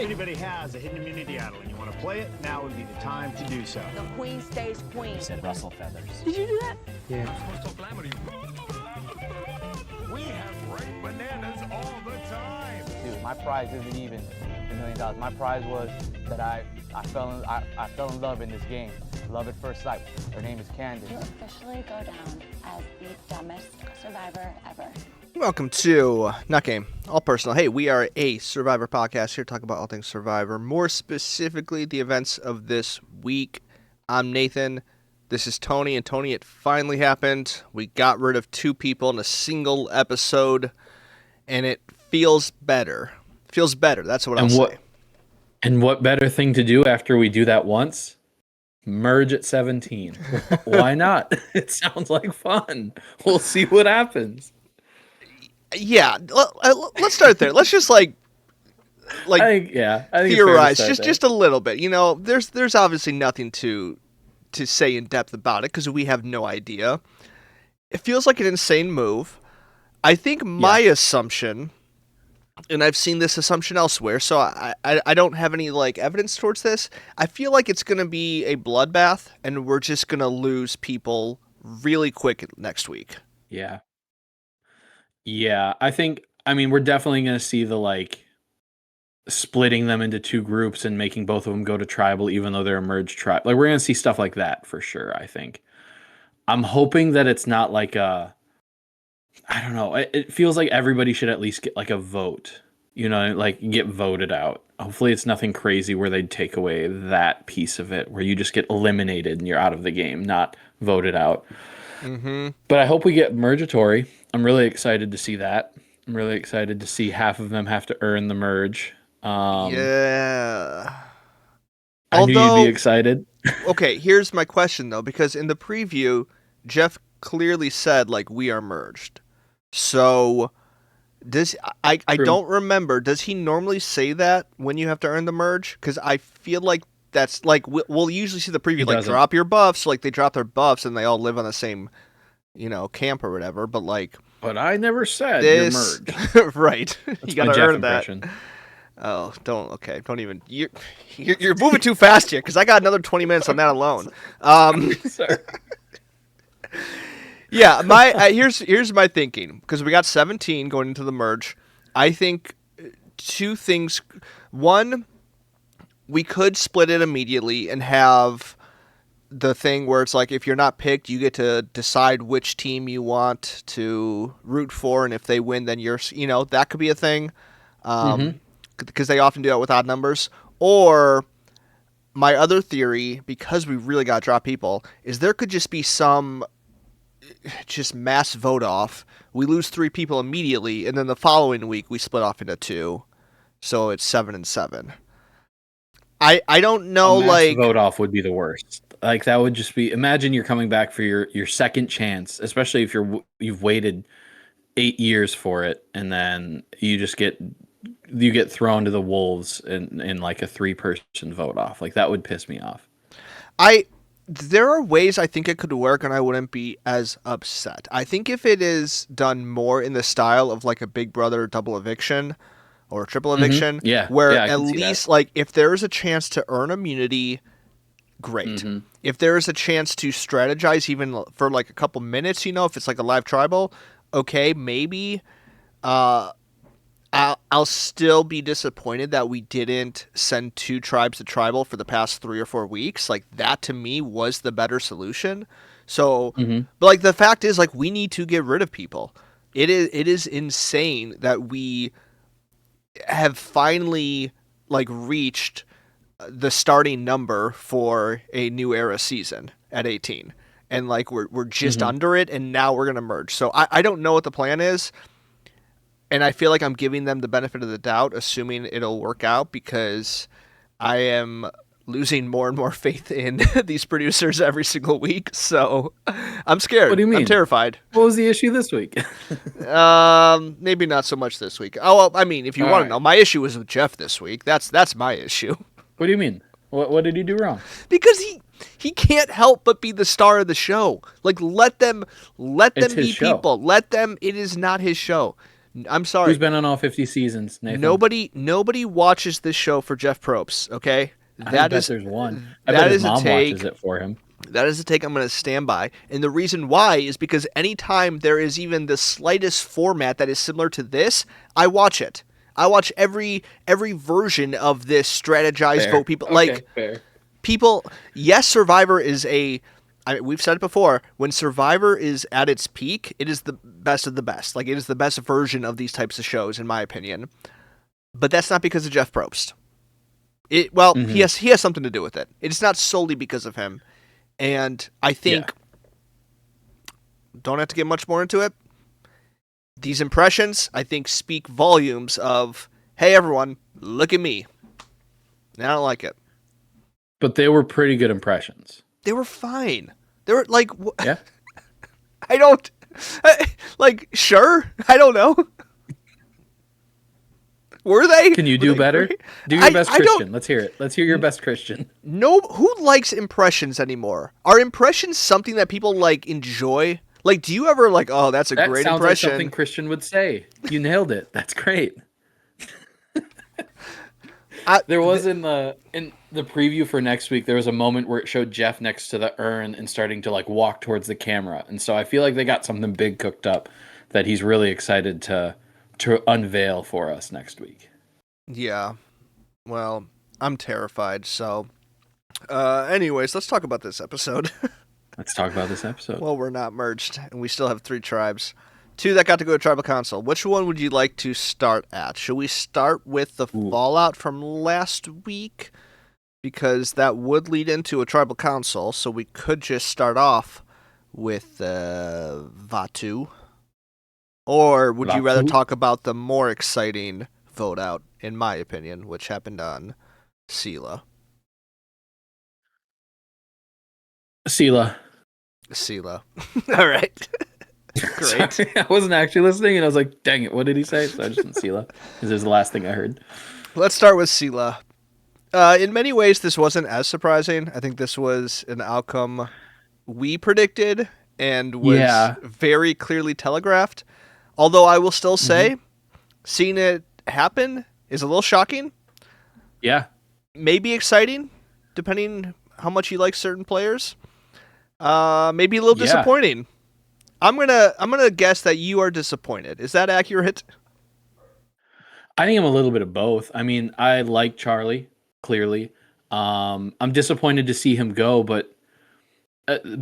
If anybody has a hidden immunity idol and you want to play it, now would be the time to do so. The queen stays queen. You said rustle feathers. Did you do that? Yeah. We have ripe bananas all the time. Dude, my prize isn't even $1 million. My prize was that I fell in love in this game. Love at first sight. Her name is Candace. You officially go down as the dumbest survivor ever. Welcome to Nut Game, all personal. Hey, we are a Survivor podcast here to talk about all things Survivor, more specifically the events of this week. I'm Nathan. This is Tony, and Tony, it finally happened. We got rid of 2 people in a single episode, and it feels better. Feels better, that's what I'll say. And what better thing to do after we do that once? Merge at 17. Why not? It sounds like fun. We'll see what happens. Yeah, let's start there. Let's just I think theorize just a little bit. You know, there's obviously nothing to say in depth about it because we have no idea. It feels like an insane move. I think my assumption, and I've seen this assumption elsewhere, so I don't have any evidence towards this. I feel like it's going to be a bloodbath, and we're just going to lose people really quick next week. Yeah. Yeah, we're definitely going to see the splitting them into 2 groups and making both of them go to tribal, even though they're a merged tribe. We're going to see stuff like that for sure, I think. I'm hoping that it's not I don't know. It feels like everybody should at least get a vote, get voted out. Hopefully it's nothing crazy where they'd take away that piece of it, where you just get eliminated and you're out of the game, not voted out. Mm-hmm. But I hope we get mergatory. I'm really excited to see that. I'm really excited to see half of them have to earn the merge. Yeah. I knew you'd be excited. Okay, here's my question, though, because in the preview, Jeff clearly said, we are merged. So, I don't remember, does he normally say that when you have to earn the merge? Because I feel like that's, we'll usually see the preview, drop your buffs, so, they drop their buffs and they all live on the same, camp or whatever, but, But I never said this... you're merged. Right. You gotta earn that. Oh, don't even. You're moving too fast here because I got another 20 minutes on that alone. Sorry. Yeah, here's my thinking because we got 17 going into the merge. I think 2 things. One, we could split it immediately and have the thing where it's if you're not picked, you get to decide which team you want to root for, and if they win, then you're that could be a thing. Because they often do that with odd numbers. Or my other theory, because we really got to drop people, is there could just be some just mass vote off. We lose 3 people immediately, and then the following week we split off into 2. So it's 7 and 7. I don't know, a mass vote off would be the worst. That would just be, imagine you're coming back for your second chance, especially if you've waited 8 years for it, and then you just get thrown to the wolves in a 3-person vote off. That would piss me off. There are ways I think it could work and I wouldn't be as upset. I think if it is done more in the style of a Big Brother double eviction or triple eviction, where at least if there is a chance to earn immunity, great. Mm-hmm. If there is a chance to strategize even for a couple minutes, if it's a live tribal, okay, maybe. I'll still be disappointed that we didn't send 2 tribes to tribal for the past 3 or 4 weeks. That to me was the better solution. So, but the fact is, we need to get rid of people. It is insane that we have finally reached the starting number for a new era season at 18, and we're just under it, and now we're gonna merge. So I don't know what the plan is. And I feel like I'm giving them the benefit of the doubt, assuming it'll work out, because I am losing more and more faith in these producers every single week. So I'm scared. What do you mean? I'm terrified. What was the issue this week? Maybe not so much this week. Oh, well, if you want to know, my issue was with Jeff this week. That's my issue. What do you mean? What did he do wrong? Because he can't help but be the star of the show. Let them be show. people. Let them. It is not his show. I'm sorry. Who's been on all 50 seasons, Nathan? Nobody watches this show for Jeff Probst, okay? I bet there's one. I bet his mom watches it for him. That is a take I'm going to stand by. And the reason why is because anytime there is even the slightest format that is similar to this, I watch it. I watch every version of this strategized vote. People fair. People. Yes, Survivor is we've said it before. When Survivor is at its peak, it is the best of the best. Like, it is the best version of these types of shows, in my opinion. But that's not because of Jeff Probst. He has something to do with it. It's not solely because of him. And I think, don't have to get much more into it. These impressions, I think, speak volumes of, hey, everyone, look at me. And I don't like it. But they were pretty good impressions. They were fine. They were like, yeah. I don't, like, sure. I don't know. Were they? Can you do better? Great? Do your best Christian. Let's hear it. Let's hear your best Christian. No, who likes impressions anymore? Are impressions something that people like enjoy? Like, do you ever like, oh, that's a great sounds impression? Like something Christian would say. You nailed it. That's great. There was in the preview for next week, there was a moment where it showed Jeff next to the urn and starting to like walk towards the camera. And so I feel like they got something big cooked up that he's really excited to unveil for us next week. Yeah. Well, I'm terrified. So, anyways, let's talk about this episode. Let's talk about this episode. Well, we're not merged, and we still have 3 tribes. 2 that got to go to Tribal Council. Which one would you like to start at? Should we start with the fallout from last week? Because that would lead into a Tribal Council, so we could just start off with Vatu. Or would you rather talk about the more exciting vote out, in my opinion, which happened on Sela? Sela. All right. Great. Sorry, I wasn't actually listening, and I was like, dang it, what did he say? So I just went Sela, because it was the last thing I heard. Let's start with Sela. In many ways, this wasn't as surprising. I think this was an outcome we predicted and was very clearly telegraphed. Although I will still say, seeing it happen is a little shocking. Yeah. Maybe exciting, depending how much you like certain players. Maybe a little disappointing. I'm gonna guess that you are disappointed. Is that accurate? I think I'm a little bit of both. I mean, I like Charlie, clearly. I'm disappointed to see him go, but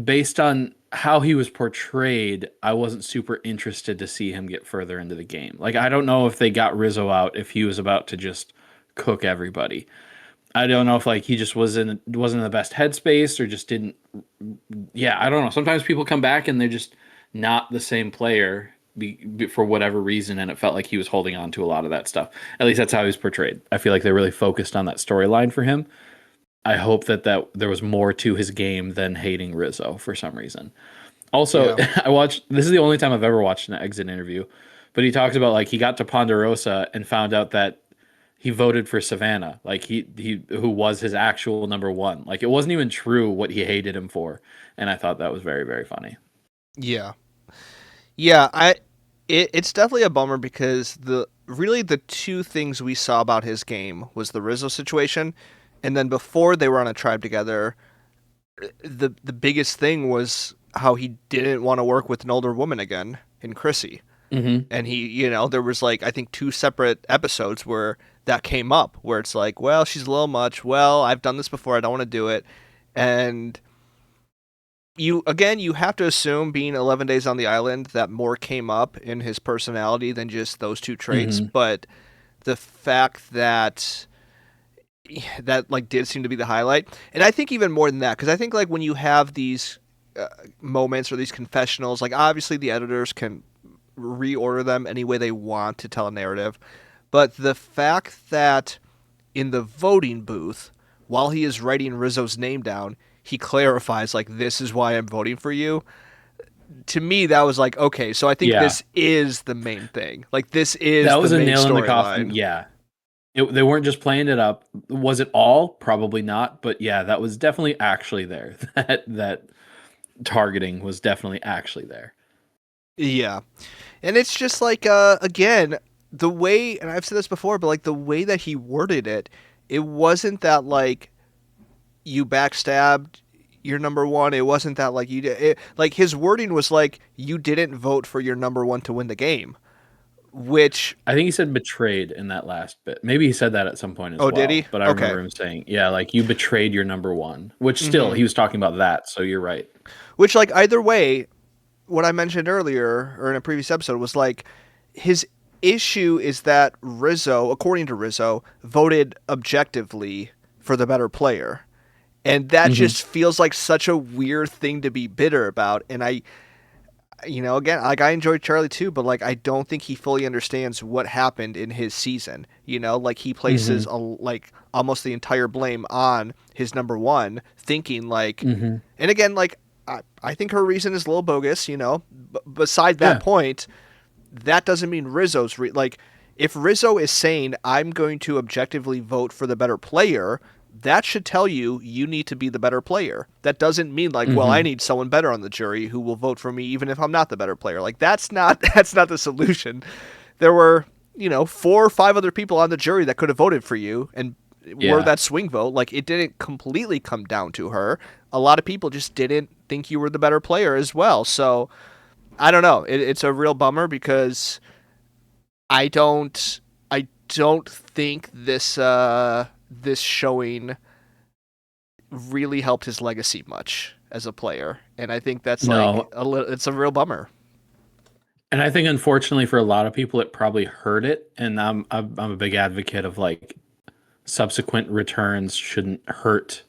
based on how he was portrayed, I wasn't super interested to see him get further into the game. Like, I don't know if they got Rizzo out if he was about to just cook everybody. I don't know if like he just wasn't in the best headspace or just didn't. Yeah, I don't know. Sometimes people come back and they're just not the same player for whatever reason, and it felt like he was holding on to a lot of that stuff. At least that's how he was portrayed. I feel like they really focused on that storyline for him. I hope that there was more to his game than hating Rizzo for some reason. Also, this is the only time I've ever watched an exit interview, but he talks about like he got to Ponderosa and found out that he voted for Savannah, like he who was his actual number 1. Like, it wasn't even true what he hated him for, and I thought that was very, very funny. Yeah, it's definitely a bummer because the 2 things we saw about his game was the Rizzo situation. And then before they were on a tribe together, the biggest thing was how he didn't want to work with an older woman again in Chrissy. Mm-hmm. And he, there was like, I think 2 separate episodes where that came up, where it's like, well, she's a little much. Well, I've done this before. I don't want to do it. And you have to assume, being 11 days on the island, that more came up in his personality than just those 2 traits. Mm-hmm. But the fact that like did seem to be the highlight. And I think even more than that, because I think like when you have these moments or these confessionals, like obviously the editors can reorder them any way they want to tell a narrative, but the fact that in the voting booth, while he is writing Rizzo's name down, he clarifies like, this is why I'm voting for you. To me, that was like, okay, so I think this is the main thing. Like, this is that was the a main nail in the coffin. line. Yeah. They weren't just playing it up. Was it all? Probably not. But yeah, that was definitely actually there. That targeting was definitely actually there. Yeah. And it's just like again, the way, and I've said this before, but like the way that he worded it, it wasn't that like you backstabbed your number one. It wasn't that like you did it, like his wording was like you didn't vote for your number one to win the game, which I think he said betrayed in that last bit. Maybe he said that at some point as oh, did well. he? But I Okay. remember him saying, yeah, like you betrayed your number one, which still, Mhm. he was talking about that. So you're right. Which like either way, what I mentioned earlier or in a previous episode was like his issue is that Rizzo, according to Rizzo, voted objectively for the better player. And that Hmm. just feels like such a weird thing to be bitter about. And I, again, like I enjoyed Charlie too, but like I don't think he fully understands what happened in his season. Like he places Hmm. like almost the entire blame on his number one, thinking like, Hmm. and again, like I think her reason is a little bogus. Beside that Yeah. point, that doesn't mean Rizzo's like if Rizzo is saying I'm going to objectively vote for the better player, that should tell you you need to be the better player. That doesn't mean like, well, I Hmm. need someone better on the jury who will vote for me even if I'm not the better player. Like that's not that's not the solution. There were, 4 or 5 other people on the jury that could have voted for you and were Yeah. that swing vote. Like it didn't completely come down to her. A lot of people just didn't think you were the better player as well. So I don't know. It's a real bummer because I don't think this showing really helped his legacy much as a player, and I think that's like No. it's a real bummer. And I think, unfortunately, for a lot of people, it probably hurt it. And I'm a big advocate of like subsequent returns shouldn't hurt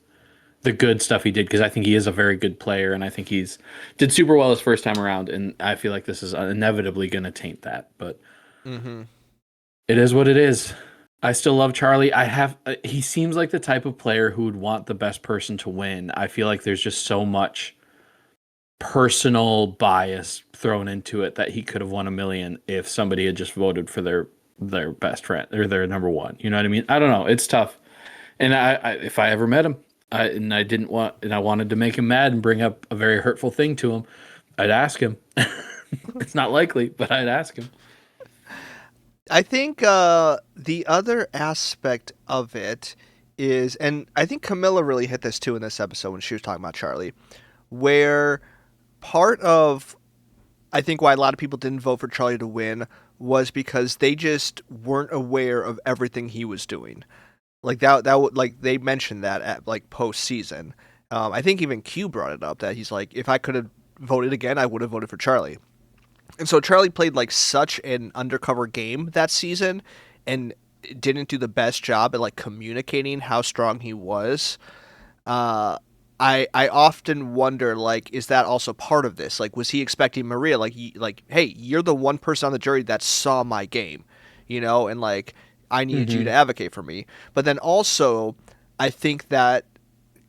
the good stuff he did, because I think he is a very good player, and I think he's did super well his first time around, and I feel like this is inevitably going to taint that. But Mm-hmm. it is what it is. I still love Charlie. He seems like the type of player who would want the best person to win. I feel like there's just so much personal bias thrown into it that he could have won a million if somebody had just voted for their best friend or their number one. You know what I mean? I don't know. It's tough. And if I ever met him, I didn't want, and I wanted to make him mad and bring up a very hurtful thing to him, I'd ask him. It's not likely, but I'd ask him. I think the other aspect of it is, and I think Camilla really hit this too in this episode when she was talking about Charlie, where part of I think why a lot of people didn't vote for Charlie to win was because they just weren't aware of everything he was doing. Like that would like they mentioned that at like postseason. I think even Q brought it up that he's like, if I could have voted again, I would have voted for Charlie. And so Charlie played like such an undercover game that season, and didn't do the best job at like communicating how strong he was. Uh, I often wonder like, is that also part of this? Like, was he expecting Maria like, hey, you're the one person on the jury that saw my game, and like I needed you to Hmm. advocate for me. But then also, I think that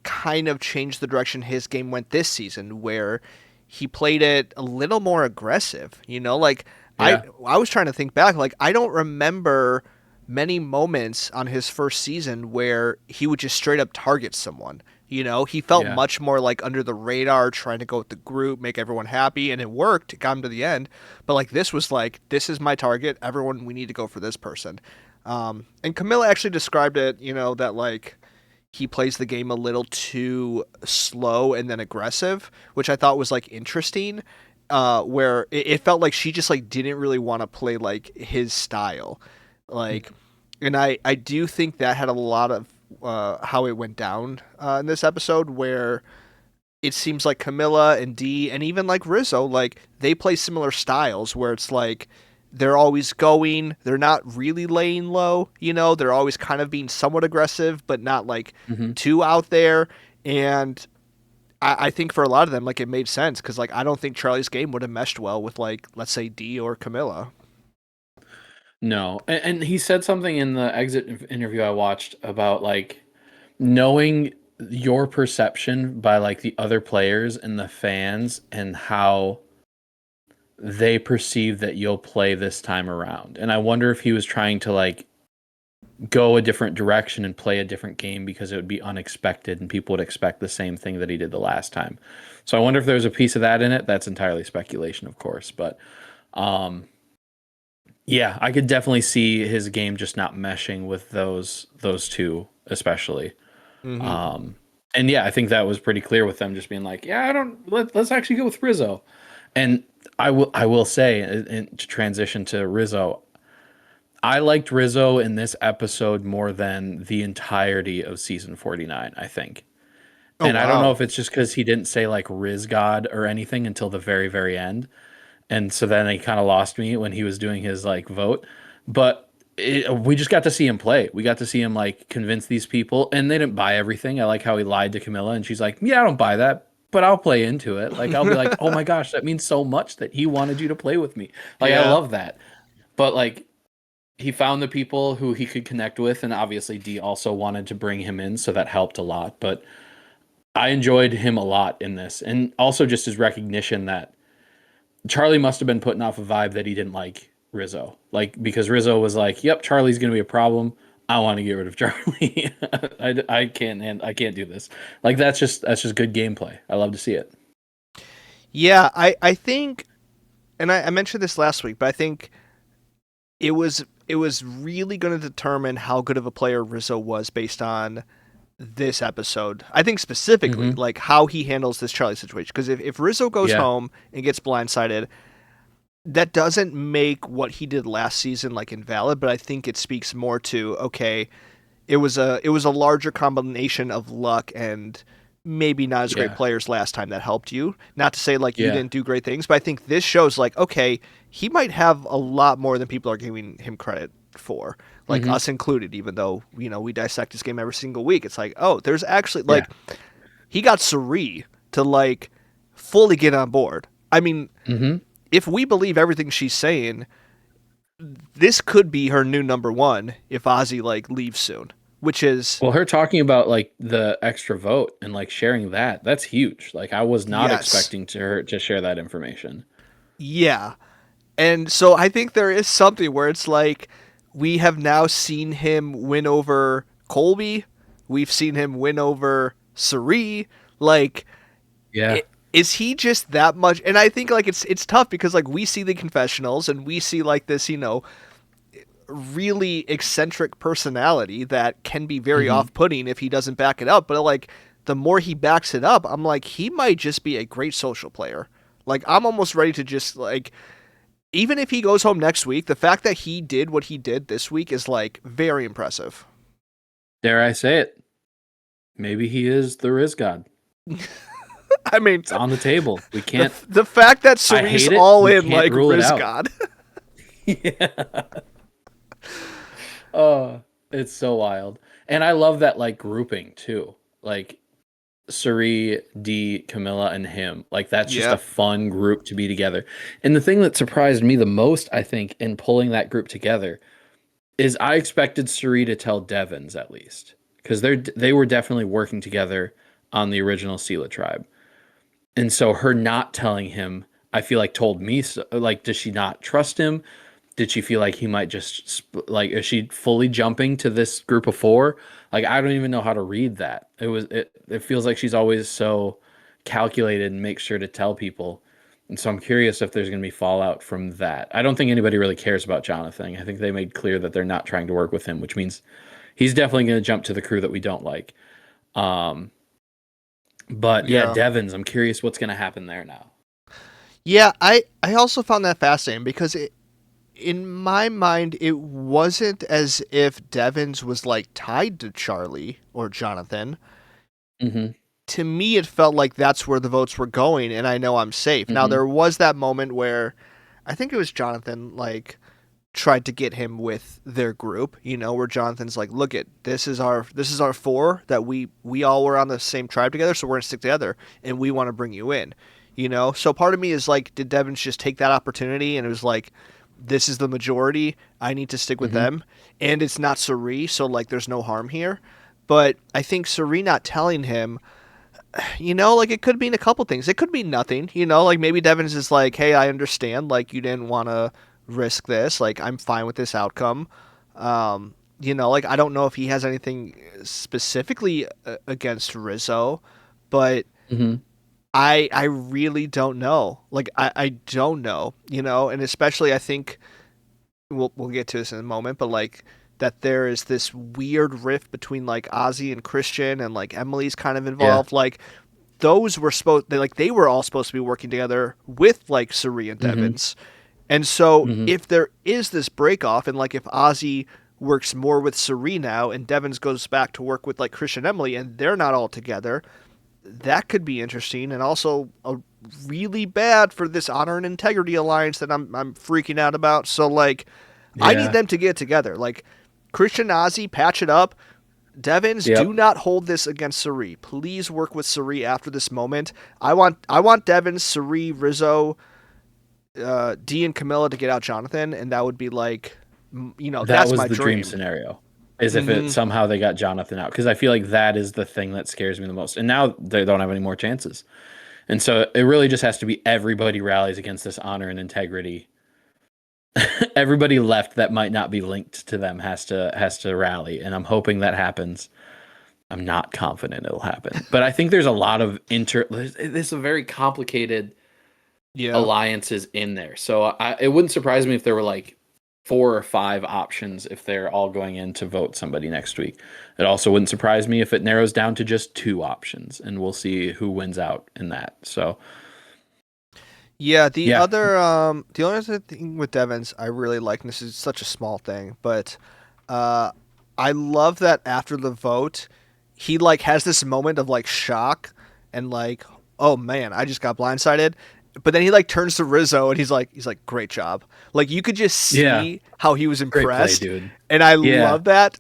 kind of changed the direction his game went this season, where he played it a little more aggressive. Like Yeah. I was trying to think back, like I don't remember many moments on his first season where he would just straight up target someone. He felt Yeah. much more like under the radar, trying to go with the group, make everyone happy, and it worked. It got him to the end. But like this was like, this is my target. Everyone, we need to go for this person. And Camilla actually described it, that like he plays the game a little too slow and then aggressive, which I thought was like interesting. Where it felt like she just like didn't really want to play like his style, like, and I do think that had a lot of how it went down in this episode, where it seems like Camilla and Dee and even like Rizzo, like they play similar styles where it's like they're always going, they're not really laying low, they're always kind of being somewhat aggressive, but not like Hmm. too out there. And I think for a lot of them, like it made sense because like I don't think Charlie's game would have meshed well with like, let's say, Dee or Camilla. No. And he said something in the exit interview I watched about like knowing your perception by like the other players and the fans and how they perceive that you'll play this time around. And I wonder if he was trying to like go a different direction and play a different game because it would be unexpected and people would expect the same thing that he did the last time. So I wonder if there's a piece of that in it. That's entirely speculation, of course, but yeah, I could definitely see his game just not meshing with those two, especially. And yeah, I think that was pretty clear with them just being like, yeah, let's actually go with Rizzo. And I will say, and to transition to Rizzo, I liked Rizzo in this episode more than the entirety of season 49, I think. Oh And I don't know wow. if it's just because he didn't say like Riz God or anything until the very, very end. And so then he kind of lost me when he was doing his like vote. But we just got to see him play. We got to see him like convince these people, and they didn't buy everything. I like how he lied to Camilla, and she's like, "Yeah, I don't buy that, but I'll play into it." Like I'll be like, "Oh my gosh, that means so much that he wanted you to play with me." Like I Yeah. love that. But like he found the people who he could connect with, and obviously D also wanted to bring him in, so that helped a lot. But I enjoyed him a lot in this, and also just his recognition that Charlie must have been putting off a vibe that he didn't like Rizzo. Like, because Rizzo was like, "Yep, Charlie's going to be a problem. I want to get rid of Charlie. I can't, and I can't do this." Like, that's just good gameplay. I love to see it. Yeah, I think, and I mentioned this last week, but I think it was really going to determine how good of a player Rizzo was based on this episode. I think specifically Mm-hmm. like how he handles this Charlie situation. Because if Rizzo goes Yeah, home and gets blindsided, that doesn't make what he did last season like invalid. But I think it speaks more to, okay, it was a larger combination of luck and maybe not as great yeah, players last time that helped you. Not to say like you yeah. didn't do great things, but I think this shows like, okay, he might have a lot more than people are giving him credit for, like Mm-hmm. us included. Even though we dissect this game every single week, it's like, oh, there's actually Yeah. like he got Suri to like fully get on board. I mean, Mm-hmm. if we believe everything she's saying, this could be her new number one if Ozzy like leaves soon, which is Well, her talking about like the extra vote and like sharing that's huge. Like, I was not yes, expecting to her to share that information. yeah. And so I think there is something where it's like we have now seen him win over Colby. We've seen him win over Suri. Like, Yeah. is he just that much? And I think like it's tough because like we see the confessionals and we see like this, really eccentric personality that can be very Mm-hmm. off-putting if he doesn't back it up. But like the more he backs it up, I'm like he might just be a great social player. Like I'm almost ready to just like even if he goes home next week, the fact that he did what he did this week is like very impressive. Dare I say it? Maybe he is the Riz God. I mean, It's on the table. We the can't. the fact that I Cerise hate it. all We in can't like rule it Riz out. God. Yeah. Oh, it's so wild. And I love that like grouping too. Like Suri, D, Camilla, and him. Like that's just Yeah. a fun group to be together. And the thing that surprised me the most, I think, in pulling that group together is I expected Suri to tell Devons at least. Because they were definitely working together on the original Sela tribe. And so her not telling him, I feel like told me like, does she not trust him? Did she feel like he might just like, is she fully jumping to this group of four? Like, I don't even know how to read that. It feels like she's always so calculated and makes sure to tell people. And so I'm curious if there's going to be fallout from that. I don't think anybody really cares about Jonathan. I think they made clear that they're not trying to work with him, which means he's definitely going to jump to the crew that we don't like. Um, but yeah, Yeah. Devons, I'm curious what's going to happen there now. Yeah, I also found that fascinating because in my mind, it wasn't as if Devins was like tied to Charlie or Jonathan. Hmm. To me, it felt like that's where the votes were going, and I know I'm safe. Now, Hmm. there was that moment where I think it was Jonathan, like, tried to get him with their group, where Jonathan's like, look it, this is our four that we all were on the same tribe together, so we're gonna stick together and we want to bring you in. So part of me is like, did Devins just take that opportunity and it was like, this is the majority, I need to stick with Hmm. them, and it's not Suri, so like there's no harm here. But I think Suri not telling him, like it could mean a couple things. It could mean nothing, like maybe Devins is like, hey, I understand, like you didn't want to risk this, like I'm fine with this outcome. like I don't know if he has anything specifically against Rizzo, but Mm-hmm. I really don't know. Like I don't know, and especially I think we'll get to this in a moment, but like that there is this weird rift between like Ozzy and Christian, and like Emily's kind of Yeah. involved. Like those were they were all supposed to be working together with like Suri and Mm-hmm. Devins. And so Mm-hmm. if there is this break off, and like if Ozzy works more with Suri now and Devins goes back to work with like Christian and Emily and they're not all together, that could be interesting, and also a really bad for this honor and integrity alliance that I'm freaking out about. So like I need Yeah. them to get together. Like Christian Ozzy, patch it up. Devins, do Yep. not hold this against Suri. Please work with Suri after this moment. I want Devins, Suri, Rizzo, D and Camilla to get out Jonathan, and that would be like, That that's was my the dream dream. scenario. Is if it Hmm. somehow they got Jonathan out, because I feel like that is the thing that scares me the most. And now they don't have any more chances. And so it really just has to be everybody rallies against this honor and integrity. Everybody left that might not be linked to them has to rally, and I'm hoping that happens. I'm not confident it'll happen, but I think there's a lot of There's a very complicated Yeah. alliances in there. So it wouldn't surprise me if there were like 4 or 5 options if they're all going in to vote somebody next week. It also wouldn't surprise me if it narrows down to just 2 options, and we'll see who wins out in that. So Yeah, the yeah, other thing with Devins I really like, and this is such a small thing, but uh, I love that after the vote, he like has this moment of like shock and like, oh man, I just got blindsided. But then he like turns to Rizzo and he's like, great job. Like you could just yeah, see how he was great play, impressed, dude. and I Yeah, love that.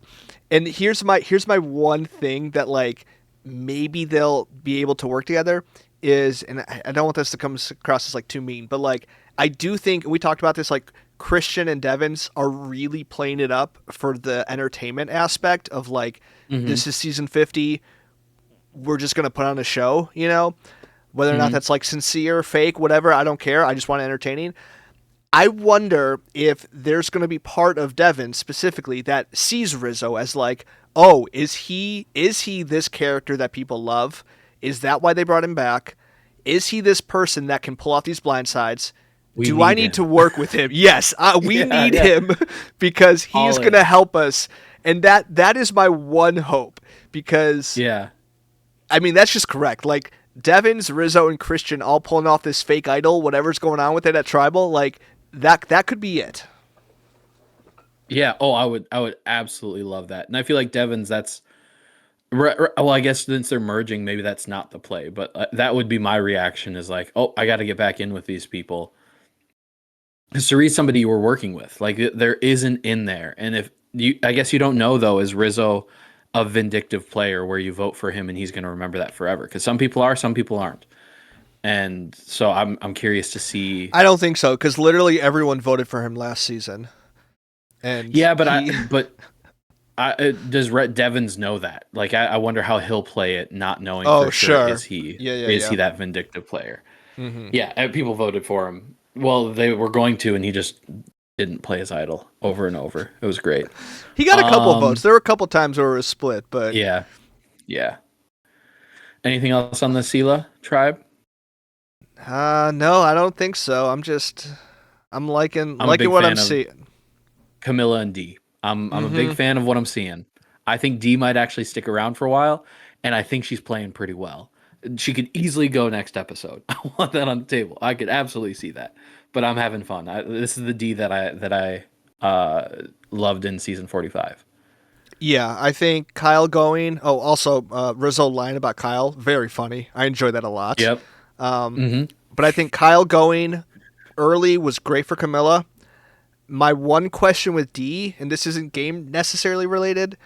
And here's my one thing that like maybe they'll be able to work together is, and I don't want this to come across as like too mean, but like I do think we talked about this, like Christian and Devins are really playing it up for the entertainment aspect of like mm-hmm, this is season 50, we're just gonna put on a show, whether or not mm-hmm. that's like sincere, fake, whatever, I don't care. I just want it entertaining. I wonder if there's going to be part of Devin specifically that sees Rizzo as like, oh, is he this character that people love? Is that why they brought him back? Is he this person that can pull off these blindsides? We Do I need need to him. work with him? Yes, we Yeah, need yeah, him because he's all going to in. help us, and that is my one hope. Because Yeah, I mean, that's just correct. Like Devins, Rizzo, and Christian all pulling off this fake idol, whatever's going on with it at Tribal, like that could be it. yeah. Oh, I would absolutely love that. And I feel like Devon's well, I guess since they're merging, maybe that's not the play, but that would be my reaction is like, oh, I got to get back in with these people. Because to read somebody you were working with, like there isn't in there. And if you, I guess you don't know though, is Rizzo a vindictive player where you vote for him and he's going to remember that forever? Because some people are, some people aren't. And so I'm curious to see. I don't think so, because literally everyone voted for him last season, and Yeah, but he. does Rhett Devons know that? Like, I wonder how he'll play it, not knowing Oh, for sure sure. Yeah, yeah, is yeah. he that vindictive player? Hmm. Yeah, and people voted for him. Well, they were going to, and he just didn't play his idol over and over. It was great. He got a couple of votes. Um, There were a couple times where it was split, but yeah, yeah. Anything else on the Sela tribe? no, I don't think so. I'm liking I'm a big what I'm fan of seeing. Camilla and D. I'm a big Hmm. fan of what I'm seeing. I think D might actually stick around for a while, and I think she's playing pretty well. She could easily go next episode. I want that on the table. I could absolutely see that. But I'm having fun. This is the D that I loved in season 45. Yeah, I think Kyle going. Oh, also Rizzo lying about Kyle, very funny. I enjoy that a lot. Yep. Hmm. But I think Kyle going early was great for Camilla. My one question with D, and this isn't game necessarily related,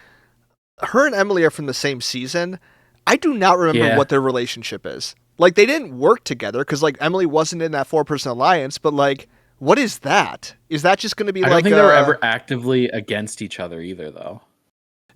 her and Emily are from the same season. I do not remember Yeah. what their relationship is. Like they didn't work together because like Emily wasn't in that 4-person alliance. But like, what is that? Is that just going to be I don't like think they were ever actively against each other either, though.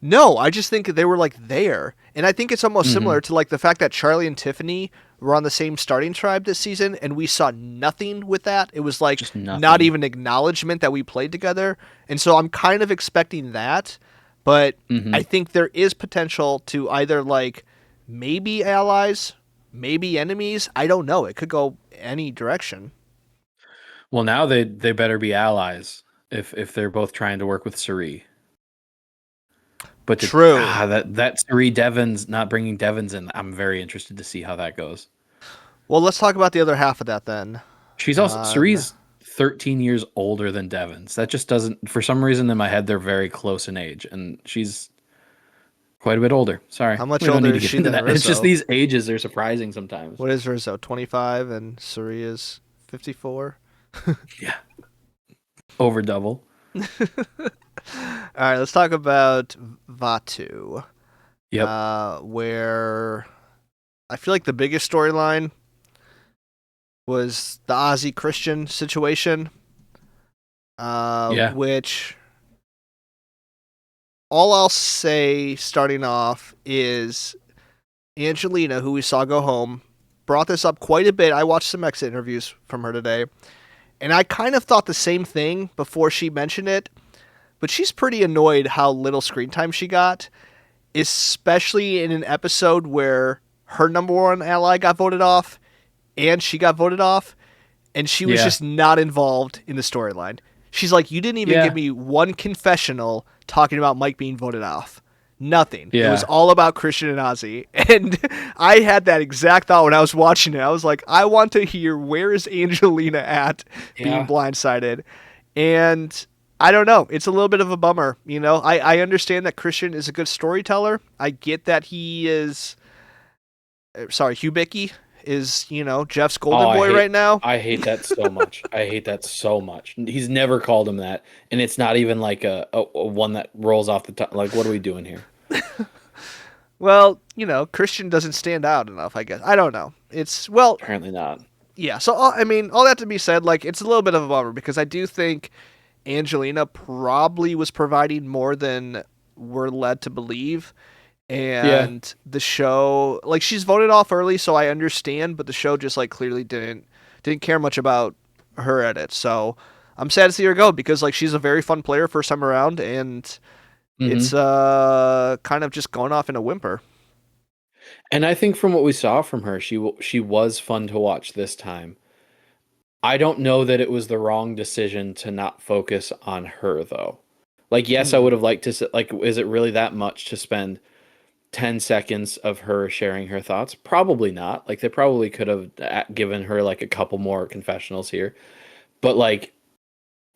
No, I just think they were like there. And I think it's almost Hmm. similar to like the fact that Charlie and Tiffany were on the same starting tribe this season and we saw nothing with that. It was like Just not nothing. even acknowledgement that we played together. And so I'm kind of expecting that. But Mhm. I think there is potential to either like maybe allies, maybe enemies. I don't know. It could go any direction. Well, now they better be allies if they're both trying to work with Suri. But True. that Suri Devons not bringing Devons in, I'm very interested to see how that goes. Well, let's talk about the other half of that then. She's also Um, Suri's 13 years older than Devons. That just doesn't, for some reason in my head they're very close in age, and she's quite a bit older. Sorry, how much we don't need older to is get she into than that. It's just Rizzo? these ages are surprising sometimes. What is Rizzo? 25 and Suri is 54. Yeah, over double. All right, let's talk about Vatu. Yep. Where I feel like the biggest storyline was the Ozzy Christian situation. Yeah. Which all I'll say starting off is Angelina, who we saw go home, brought this up quite a bit. I watched some exit interviews from her today, and I kind of thought the same thing before she mentioned it, but she's pretty annoyed how little screen time she got, especially in an episode where her number one ally got voted off and she got voted off, and she was Yeah. just not involved in the storyline. She's like, you didn't even Yeah. give me one confessional talking about Mike being voted off. Nothing. It was Yeah. all about Christian and Ozzy. And I had that exact thought when I was watching it. I was like, I want to hear, where is Angelina at being Yeah. blindsided? And I don't know. It's a little bit of a bummer. You know, I understand that Christian is a good storyteller. I get that he is, Hubicki is, Jeff's golden boy right now. I hate that so much. I hate that so much. He's never called him that, and it's not even like a one that rolls off the top. Like, what are we doing here? Well, Christian doesn't stand out enough, I guess. I don't know. Well, Apparently not. yeah. So, I mean, all that to be said, like, it's a little bit of a bummer because I do think Angelina probably was providing more than we're led to believe. Yeah. And the show, like, she's voted off early, so I understand, but the show just, like, clearly didn't care much about her edit. So I'm sad to see her go because, like, she's a very fun player first time around, and it's kind of just going off in a whimper. And I think from what we saw from her, she was fun to watch this time. I don't know that it was the wrong decision to not focus on her though. Like, yes, I would have liked to like, is it really that much to spend 10 seconds of her sharing her thoughts? Probably not. Like, they probably could have given her like a couple more confessionals here. But like,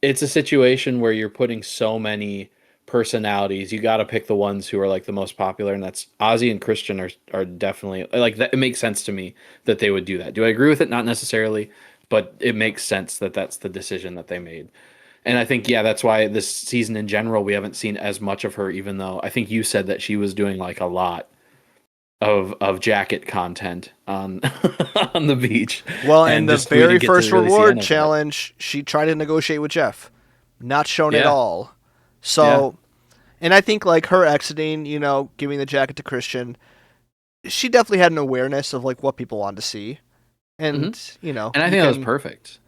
it's a situation where you're putting so many personalities. You got to pick the ones who are like the most popular, and that's Ozzy and Christian are definitely like that. It makes sense to me that they would do that. Do I agree with it? Not necessarily, but it makes sense that that's the decision that they made. And I think, yeah, that's why this season in general we haven't seen as much of her, even though I think you said that she was doing like a lot of jacket content on on the beach. Well, and the just we very didn't get to first really see any reward of that. challenge, she tried to negotiate with Jeff. Not shown at Yeah. all. So, and I think, like, her exiting, giving the jacket to Christian, she definitely had an awareness of, like, what people wanted to see. And, And I think that was perfect.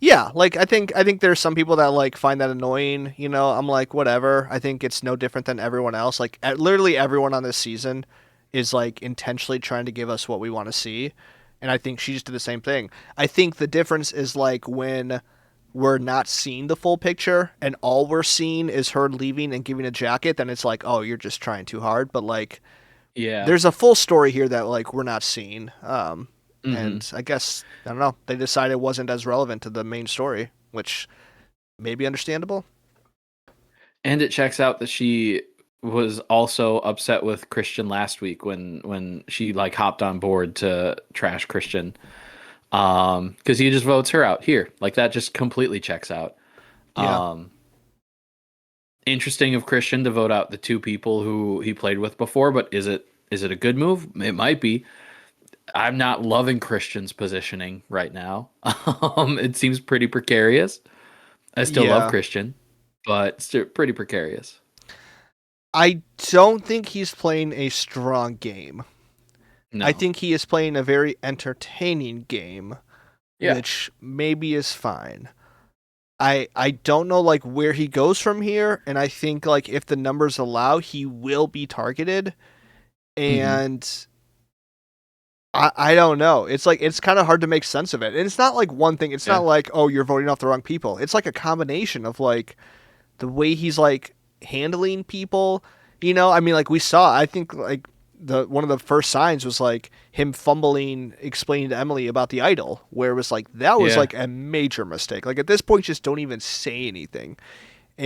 Yeah, like, I think there's some people that, like, find that annoying, I'm like, whatever. I think it's no different than everyone else. Like, literally everyone on this season is, like, intentionally trying to give us what we want to see. And I think she just did the same thing. I think the difference is, like, when we're not seeing the full picture and all we're seeing is her leaving and giving a jacket, then it's like, oh, you're just trying too hard. But, like, Yeah. there's a full story here that, like, we're not seeing. Mm-hmm. And I guess, I don't know, they decided it wasn't as relevant to the main story, which may be understandable. And it checks out that she was also upset with Christian last week when she like hopped on board to trash Christian. Because he just votes her out here. Like, that just completely checks out. Yeah. Interesting of Christian to vote out the two people who he played with before, but is it a good move? It might be. I'm not loving Christian's positioning right now. It seems pretty precarious. I still love Yeah. Christian, but it's pretty precarious. I don't think he's playing a strong game. No. I think he is playing a very entertaining game, Yeah. which maybe is fine. I don't know like where he goes from here, and I think like if the numbers allow, he will be targeted, Mm-hmm. and I don't know. It's like it's kind of hard to make sense of it, and it's not like one thing. It's Yeah. not like, oh, you're voting off the wrong people. It's like a combination of like the way he's like handling people. I mean, like we saw. I think like the one of the first signs was like him fumbling, explaining to Emily about the idol, where it was like that was Yeah. like a major mistake. Like at this point, just don't even say anything.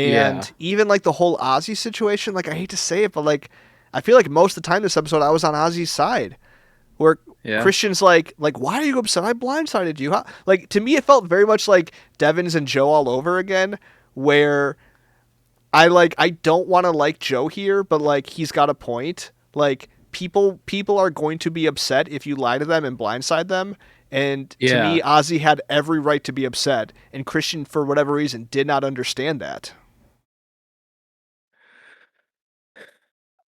Yeah. And even like the whole Ozzy situation, like I hate to say it, but like I feel like most of the time this episode I was on Ozzy's side. Where Yeah. Christian's like, why are you upset? I blindsided you. Huh? Like to me, it felt very much like Devins and Joe all over again, where I don't want to like Joe here, but like he's got a point. Like people are going to be upset if you lie to them and blindside them. And to Yeah. me, Ozzy had every right to be upset, and Christian, for whatever reason, did not understand that.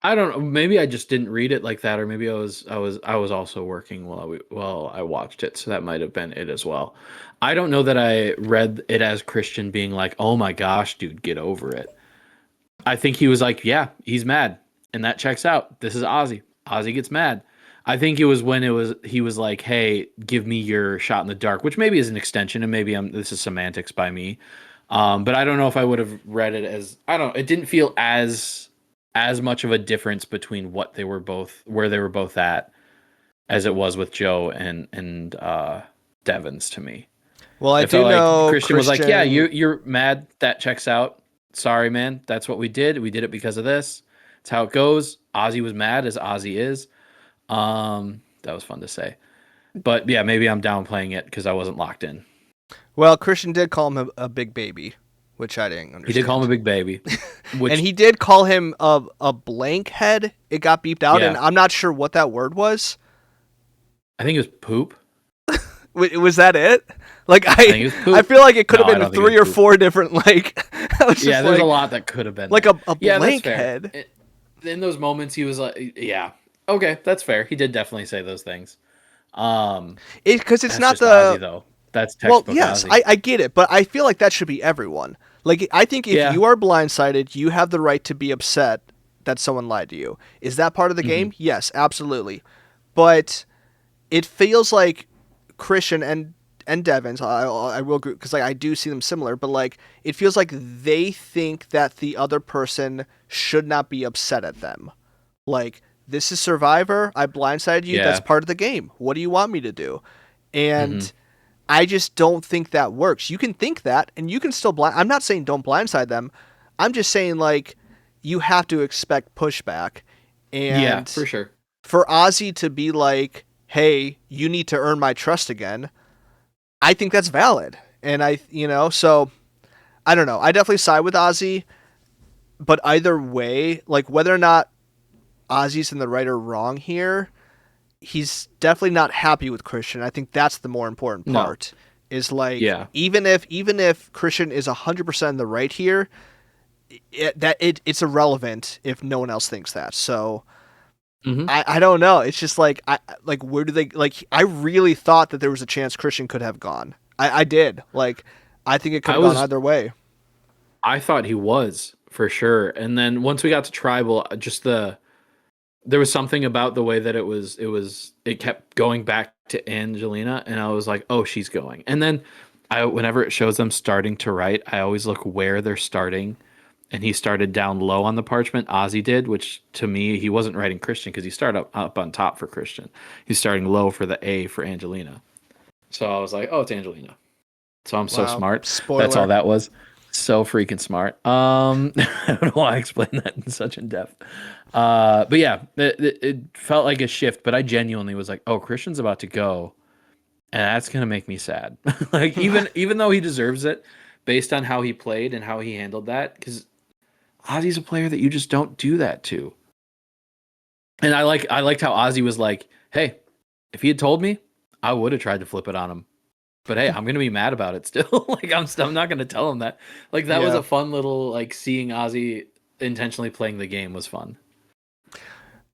I don't know. Maybe I just didn't read it like that, or maybe I was also working while I watched it, so that might have been it as well. I don't know that I read it as Christian being like, "Oh my gosh, dude, get over it." I think he was like, "Yeah, he's mad, and that checks out. This is Ozzy. Ozzy gets mad." I think it was when he was like, "Hey, give me your shot in the dark," which maybe is an extension, and maybe this is semantics by me. But I don't know if I would have read it as I don't. It didn't feel as much of a difference between where they were both at as it was with Joe and Devins to me. Well, I It do felt like know Christian was like, "Yeah, Christian. you're mad. That checks out. Sorry, man. That's what we did. We did it because of this. It's how it goes." Ozzy was mad as Ozzy is. That was fun to say. But yeah, maybe I'm downplaying it because I wasn't locked in. Well, Christian did call him a big baby, which I didn't He did call him a understand. big baby, And which he did call him a blank head. It got beeped out, and yeah, I'm not sure what that word was. I think it was poop. Was that it? Like think it was poop. I feel like it could No, have I been don't think it 3 or was poop. 4 different like. I was Yeah, just there's like, a lot that could have been like there. a Yeah, that's blank fair. head. In those moments, he was like, "Yeah, okay, that's fair." He did definitely say those things. Um, Because it's that's not just Ozzy the. though. That's Well, textbook yes, Ozzy. I get it, but I feel like that should be everyone. Like I think if Yeah. you are blindsided, you have the right to be upset that someone lied to you. Is that part of the hmm game? Yes, absolutely. But it feels like Christian and Devins, I will agree because like I do see them similar, but like it feels like they think that the other person should not be upset at them. Like this is Survivor. I blindsided you. That's Yeah. part of the game. What do you want me to do? hmm And I just don't think that works. You can think that, and you can still blind. I'm not saying don't blindside them. I'm just saying like you have to expect pushback, Yeah, and for sure. for Ozzy to be like, "Hey, you need to earn my trust again," I think that's valid. And so I don't know. I definitely side with Ozzy, but either way, like whether or not Ozzy's in the right or wrong here, he's definitely not happy with Christian. I think that's the more important No. part. Is like Yeah. even if Christian is 100% in the right here, it's irrelevant if no one else thinks that. So hmm I don't know. It's just like where do they like? I really thought that there was a chance Christian could have gone. I did. Like I think it could I have gone was. either way. I thought he was for sure. And then once we got to tribal, just there was something about the way that it kept going back to Angelina, and I was like, oh, she's going. And then whenever it shows them starting to write, I always look where they're starting. And he started down low on the parchment. Ozzy did, which to me, he wasn't writing Christian because he started up on top for Christian. He's starting low for the A for Angelina. So I was like, oh, it's Angelina. So I'm so Wow. smart. That's all Spoiler. that was. So freaking smart. I don't know why I explained that in such in depth. But yeah, it felt like a shift. But I genuinely was like, oh, Christian's about to go, and that's gonna make me sad. Like even though he deserves it, based on how he played and how he handled that, because Ozzy's a player that you just don't do that to. And I liked how Ozzy was like, hey, if he had told me, I would have tried to flip it on him. But hey, I'm gonna be mad about it still. Like I'm not gonna tell him that. Like that was Yeah. a fun little like seeing Ozzy intentionally playing the game was fun.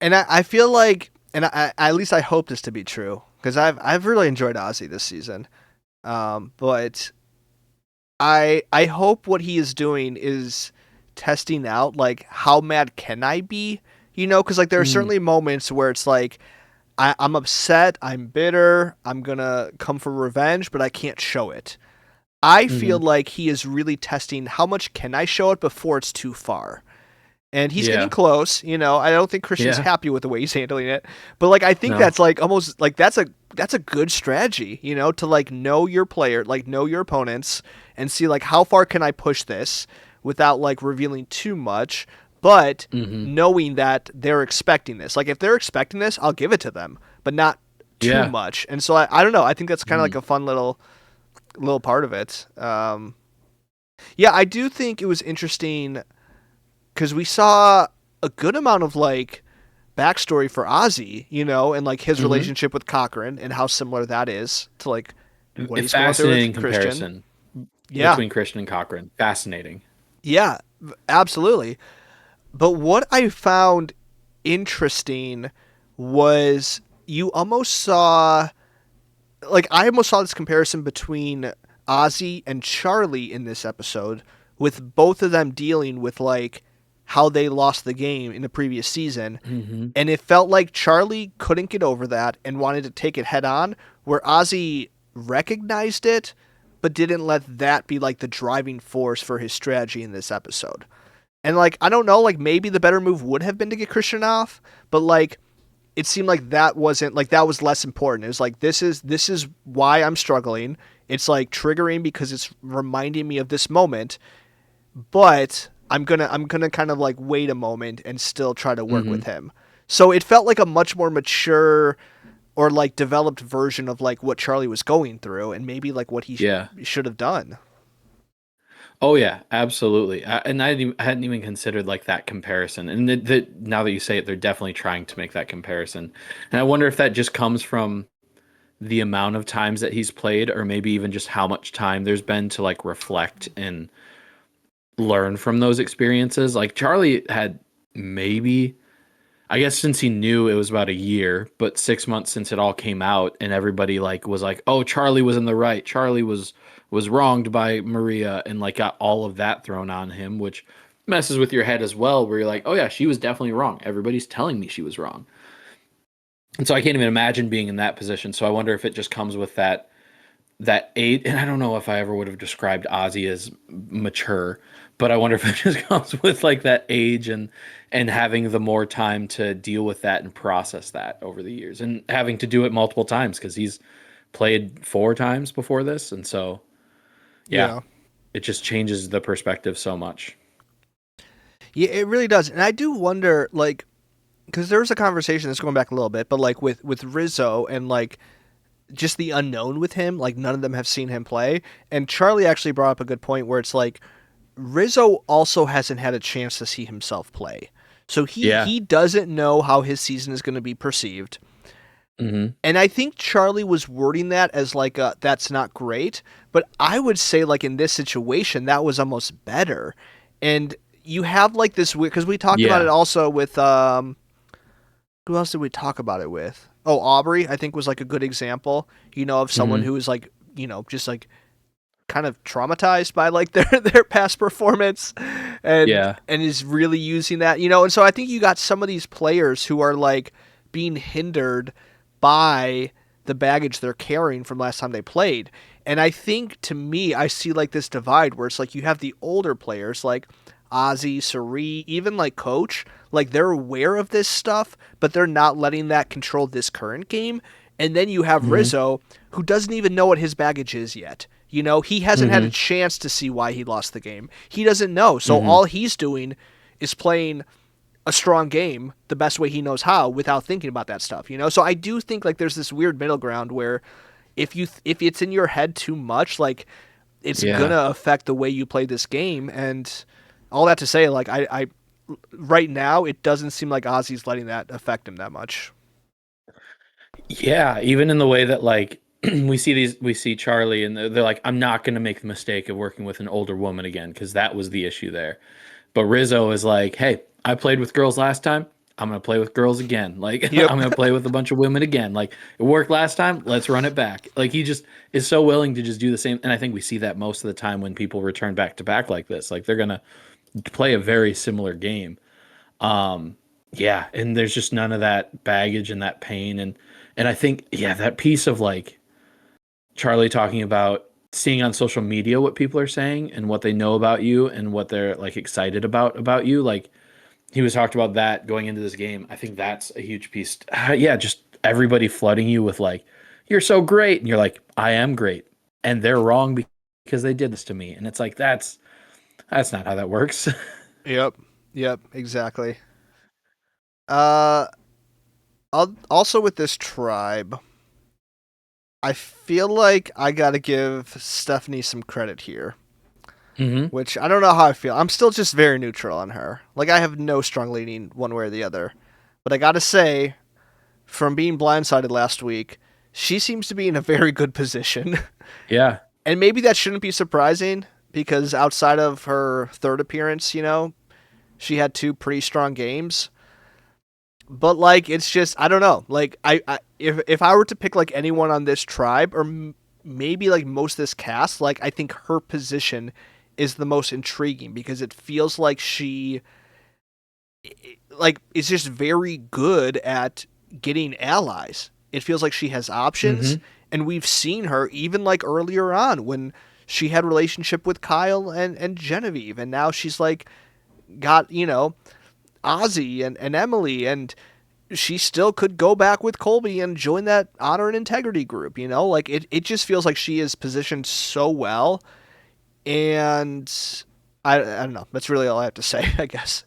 And I feel like, and at least I hope this to be true because I've really enjoyed Ozzy this season. But I hope what he is doing is testing out like how mad can I be, because like there are Mm, certainly moments where it's like I'm upset, I'm bitter, I'm gonna come for revenge, but I can't show it. I feel hmm. like he is really testing how much can I show it before it's too far. And he's getting Yeah. close, I don't think Christian's Yeah. happy with the way he's handling it. But like I think No. that's like almost like that's a good strategy, to like know your player, like know your opponents and see like how far can I push this without like revealing too much, but Hmm. knowing that they're expecting this. Like if they're expecting this, I'll give it to them, but not too Yeah. much. And so I don't know. I think that's kind of like Mm. a fun little part of it. Yeah, I do think it was interesting because we saw a good amount of like backstory for Ozzy, and like his Hmm. relationship with Cochran and how similar that is to like what A he's going through with fascinating Christian. comparison Yeah, between Christian and Cochran. Fascinating. yeah, absolutely. But what I found interesting was you almost saw, like, I almost saw this comparison between Ozzy and Charlie in this episode, with both of them dealing with like how they lost the game in the previous season. Hmm. And it felt like Charlie couldn't get over that and wanted to take it head on, where Ozzy recognized it, but didn't let that be like the driving force for his strategy in this episode. And like, I don't know, like maybe the better move would have been to get Christian off, but like it seemed like that wasn't like that was less important. It was like this is why I'm struggling. It's like triggering because it's reminding me of this moment, but I'm gonna kind of like wait a moment and still try to work with Hmm. him. So it felt like a much more mature or like developed version of like what Charlie was going through and maybe like what he Yeah. should have done. Oh yeah, absolutely. And I hadn't even considered like that comparison. And now that you say it, they're definitely trying to make that comparison. And I wonder if that just comes from the amount of times that he's played, or maybe even just how much time there's been to like reflect and learn from those experiences. Like Charlie had maybe, I guess since he knew it was about a year, but 6 months since it all came out, and everybody like was like, "Oh, Charlie was in the right. Charlie was wronged by Maria," and like got all of that thrown on him, which messes with your head as well, where you're like, "Oh yeah, she was definitely wrong. Everybody's telling me she was wrong." And so I can't even imagine being in that position. So I wonder if it just comes with that age. And I don't know if I ever would have described Ozzy as mature, but I wonder if it just comes with like that age and having the more time to deal with that and process that over the years, and having to do it multiple times because he's played 4 times before this. And so yeah, Yeah. it just changes the perspective so much. Yeah, it really does. And I do wonder like because there was a conversation that's going back a little bit, but like with Rizzo and like just the unknown with him, like none of them have seen him play. And Charlie actually brought up a good point where it's like Rizzo also hasn't had a chance to see himself play. So he Yeah. he doesn't know how his season is going to be perceived. Hmm. And I think Charlie was wording that as like a, that's not great, but I would say like in this situation that was almost better. And you have like this weird because we talked about it Yeah. also with who else did we talk about it with? Oh, Aubrey, I think was like a good example, of someone Hmm. who is like, just like kind of traumatized by like their past performance and Yeah. and is really using that, and so I think you got some of these players who are like being hindered by the baggage they're carrying from last time they played. And I think to me I see like this divide where it's like you have the older players like Ozzy, Sari, even like Coach, like they're aware of this stuff, but they're not letting that control this current game. And then you have Hmm. Rizzo, who doesn't even know what his baggage is yet. He hasn't had a Hmm. chance to see why he lost the game. He doesn't know. So Hmm. all he's doing is playing a strong game the best way he knows how without thinking about that stuff. So I do think like there's this weird middle ground where if it's in your head too much, like it's Yeah. gonna affect the way you play this game. And all that to say, like I right now it doesn't seem like Ozzy's letting that affect him that much. Yeah, even in the way that like we see Charlie and they're like, I'm not going to make the mistake of working with an older woman again because that was the issue there. But Rizzo is like, hey, I played with girls last time. I'm gonna play with girls again. Like Yep. I'm gonna play with a bunch of women again. Like it worked last time, let's run it back. Like he just is so willing to just do the same. And I think we see that most of the time when people return back to back like this. Like they're gonna play a very similar game. Yeah, and there's just none of that baggage and that pain and I think yeah, that piece of like Charlie talking about seeing on social media what people are saying and what they know about you and what they're like excited about you. Like he was talked about that going into this game. I think that's a huge piece. Yeah, just everybody flooding you with like, you're so great, and you're like, I am great, and they're wrong because they did this to me, and it's like that's not how that works. Yep. Yep. Exactly. Uh, also with this tribe, I feel like I gotta give Stephanie some credit here. hmm Which I don't know how I feel. I'm still just very neutral on her. Like I have no strong leaning one way or the other. But I gotta say, from being blindsided last week, she seems to be in a very good position. Yeah. And maybe that shouldn't be surprising because outside of her third appearance, she had two pretty strong games. But like it's just I don't know. Like I if I were to pick like anyone on this tribe or maybe like most of this cast, like I think her position is the most intriguing because it feels like she like is just very good at getting allies. It feels like she has options, hmm and we've seen her even like earlier on when she had a relationship with Kyle and Genevieve, and now she's like got Ozzy and Emily, and she still could go back with Colby and join that honor and integrity group. Like it just feels like she is positioned so well, and I don't know. That's really all I have to say, I guess.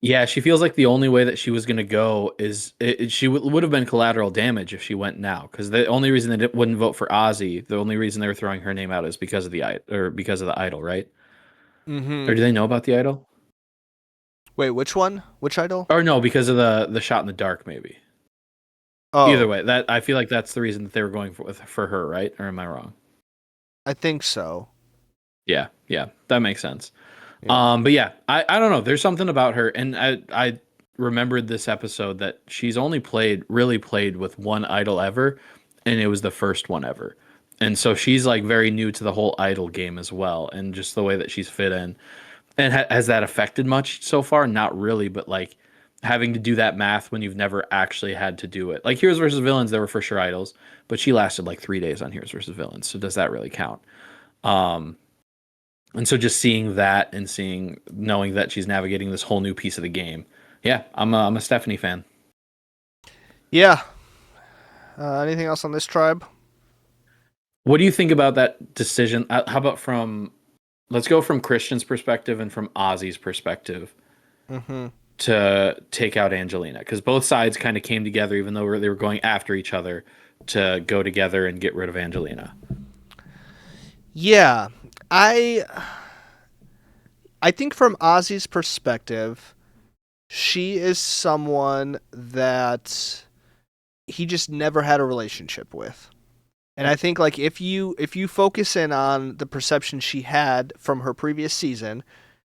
Yeah, she feels like the only way that she was going to go is she would have been collateral damage if she went now. Because the only reason they wouldn't vote for Ozzy, the only reason they were throwing her name out is because of because of the idol, right? Mm-hmm. Or do they know about the idol? Wait, which one? Which idol? Or no, because of the shot in the dark, maybe. Either Oh, way, that I feel like that's the reason that they were going for her, right? Or am I wrong? I think so. Yeah, yeah, that makes sense. Yeah. But yeah, I don't know. There's something about her, and I remembered this episode that she's only really played with one idol ever, and it was the first one ever. And so she's like very new to the whole idol game as well, and just the way that she's fit in. And has that affected much so far? Not really, but like having to do that math when you've never actually had to do it. Like Heroes versus Villains, there were for sure idols, but she lasted like 3 days on Heroes versus Villains. So does that really count? Um, and so just seeing that and knowing that she's navigating this whole new piece of the game. Yeah, I'm a Stephanie fan. Yeah. Anything else on this tribe? What do you think about that decision? How about let's go from Christian's perspective and from Ozzy's perspective Mm-hmm. to take out Angelina, because both sides kind of came together, even though they were going after each other, to go together and get rid of Angelina. Yeah. I I think from Ozzy's perspective, she is someone that he just never had a relationship with. And I think like if you focus in on the perception she had from her previous season,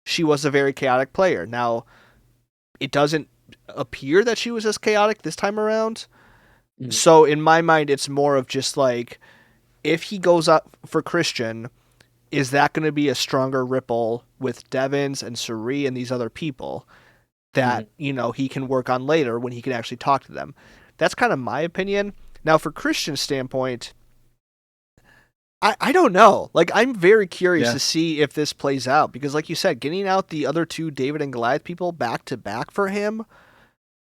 she was a very chaotic player. Now, it doesn't appear that she was as chaotic this time around. Mhm. So in my mind it's more of just like if he goes up for Christian, is that going to be a stronger ripple with Devins and Suri and these other people that, Mhm. he can work on later when he can actually talk to them? That's kind of my opinion. Now, for Christian's standpoint, I don't know. Like, I'm very curious Yeah. to see if this plays out because, like you said, getting out the other two David and Goliath people back to back for him.